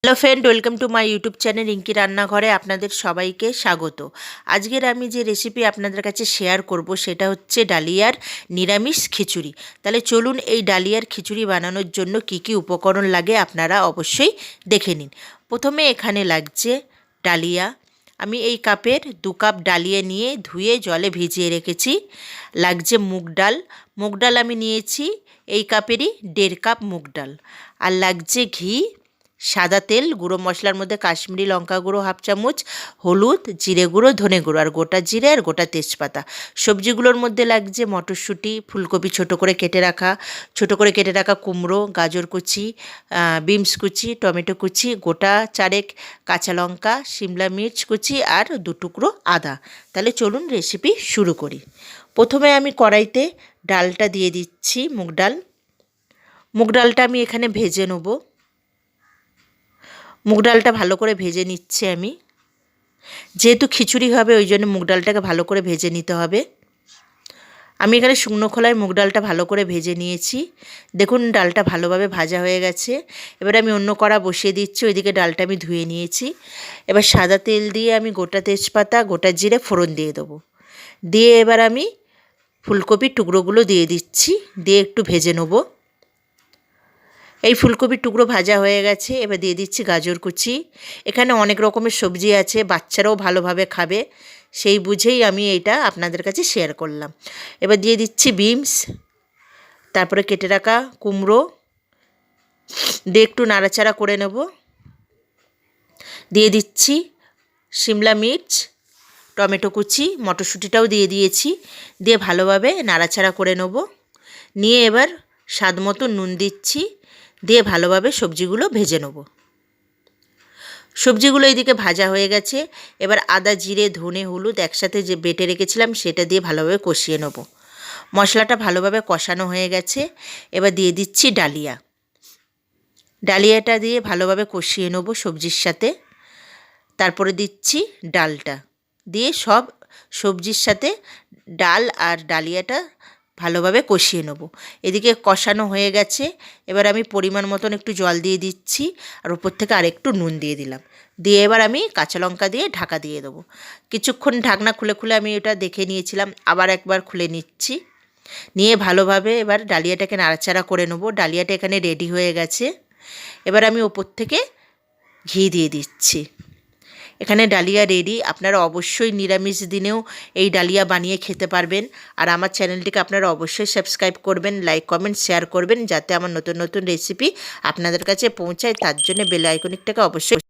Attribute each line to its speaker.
Speaker 1: Hello friend, welcome to my YouTube channel Rinki রান্নাঘরে আপনাদের সবাইকে স্বাগত। আজকের আমি যে রেসিপি আপনাদের কাছে শেয়ার করব সেটা হচ্ছে ডালিয়ার নিরামিষ খিচুড়ি। তাহলে চলুন এই ডালিয়ার খিচুড়ি বানানোর জন্য কি কি উপকরণ লাগে আপনারা অবশ্যই দেখে নিন। প্রথমে এখানে লাগছে ডালিয়া। আমি এই কাপের 2 কাপ ডালিয়া নিয়ে ধুয়ে জলে ভিজিয়ে রেখেছি। লাগছে মুগ ডাল। মুগ ডাল আমি নিয়েছি এই কাপেরই 1.5 কাপ মুগ ডাল। আর লাগছে ঘি, সাদা তেল, গুঁড়ো মশলার মধ্যে কাশ্মীরি লঙ্কা গুঁড়ো 1/2 চামচ, হলুদ, জিরে গুঁড়ো, ধনে গুঁড়ো আর গোটা জিরে আর গোটা তেজপাতা। সবজিগুলোর মধ্যে লাগছে মটরশুঁটি, ফুলকপি ছোটো করে কেটে রাখা কুমড়ো, গাজর কুচি, বিনস কুচি, টমেটো কুচি, গোটা 4 কাঁচা লঙ্কা, সিমলা মির্চ কুচি আর 2 টুকরো আদা। তাহলে চলুন রেসিপি শুরু করি। প্রথমে আমি কড়াইতে ডালটা দিয়ে দিচ্ছি, মুগ ডালটা আমি এখানে ভেজে নেব। মুগ ডালটা ভালো করে ভেজে নিচ্ছি আমি, যেহেতু খিচুড়ি হবে ওই জন্য মুগ ডালটাকে ভালো করে ভেজে নিতে হবে। আমি এখানে শুকনো খোলায় মুগ ডালটা ভালো করে ভেজে নিয়েছি। দেখুন ডালটা ভালোভাবে ভাজা হয়ে গেছে। এবার আমি অন্য কড়া বসিয়ে দিচ্ছি, ওইদিকে ডালটা আমি ধুয়ে নিয়েছি। এবার সাদা তেল দিয়ে আমি গোটা তেজপাতা, গোটা জিরে ফোড়ন দিয়ে দেবো। দিয়ে এবার আমি ফুলকপির টুকরোগুলো দিয়ে দিচ্ছি, দিয়ে একটু ভেজে নেবো। এই ফুলকপির টুকরো ভাজা হয়ে গেছে। এবার দিয়ে দিচ্ছি গাজর কুচি। এখানে অনেক রকমের সবজি আছে, বাচ্চারাও ভালোভাবে খাবে, সেই বুঝেই আমি এইটা আপনাদের কাছে শেয়ার করলাম। এবার দিয়ে দিচ্ছি বিনস, তারপরে কেটে রাখা কুমড়ো, দিয়ে একটু নাড়াচাড়া করে নেব। দিয়ে দিচ্ছি সিমলা মির্চ, টমেটো কুচি, মটরশুঁটিটাও দিয়ে দিয়েছি। দিয়ে ভালোভাবে নাড়াচাড়া করে নেব। নিয়ে এবার স্বাদ মতো নুন দিচ্ছি, দিয়ে ভালোভাবে সবজিগুলো ভেজে নেব। সবজিগুলো এইদিকে ভাজা হয়ে গেছে। এবার আদা, জিরে, ধনে, হলুদ একসাথে যে বেটে রেখেছিলাম সেটা দিয়ে ভালোভাবে কষিয়ে নেব। মশলাটা ভালোভাবে কষানো হয়ে গেছে। এবার দিয়ে দিচ্ছি ডালিয়াটা দিয়ে ভালোভাবে কষিয়ে নেব সবজির সাথে। তারপরে দিচ্ছি ডালটা, দিয়ে সব সবজির সাথে ডাল আর ডালিয়াটা ভালোভাবে কষিয়ে নেব। এদিকে কষানো হয়ে গেছে। এবার আমি পরিমাণ মতন একটু জল দিয়ে দিচ্ছি, আর উপর থেকে আরেকটু নুন দিয়ে দিলাম। দিয়ে এবার আমি কাঁচা লঙ্কা দিয়ে ঢাকা দিয়ে দেবো। কিছুক্ষণ ঢাকনা খুলে খুলে আমি ওটা দেখে নিয়েছিলাম, আবার একবার খুলে নিচ্ছি। নিয়ে ভালোভাবে এবার ডালিয়াটাকে নাড়াচাড়া করে নেব। ডালিয়াটা এখানে রেডি হয়ে গেছে। এবার আমি ওপর থেকে ঘি দিয়ে দিচ্ছি। এখানে ডালিয়া রেডি। আপনারা অবশ্যই নিরামিষ দিনেও এই ডালিয়া বানিয়ে খেতে পারবেন। আর আমার চ্যানেলটিকে আপনারা অবশ্যই সাবস্ক্রাইব করবেন, লাইক কমেন্ট শেয়ার করবেন, যাতে আমার নতুন নতুন রেসিপি আপনাদের কাছে পৌঁছায়। তার জন্য বেল আইকনটাকে অবশ্যই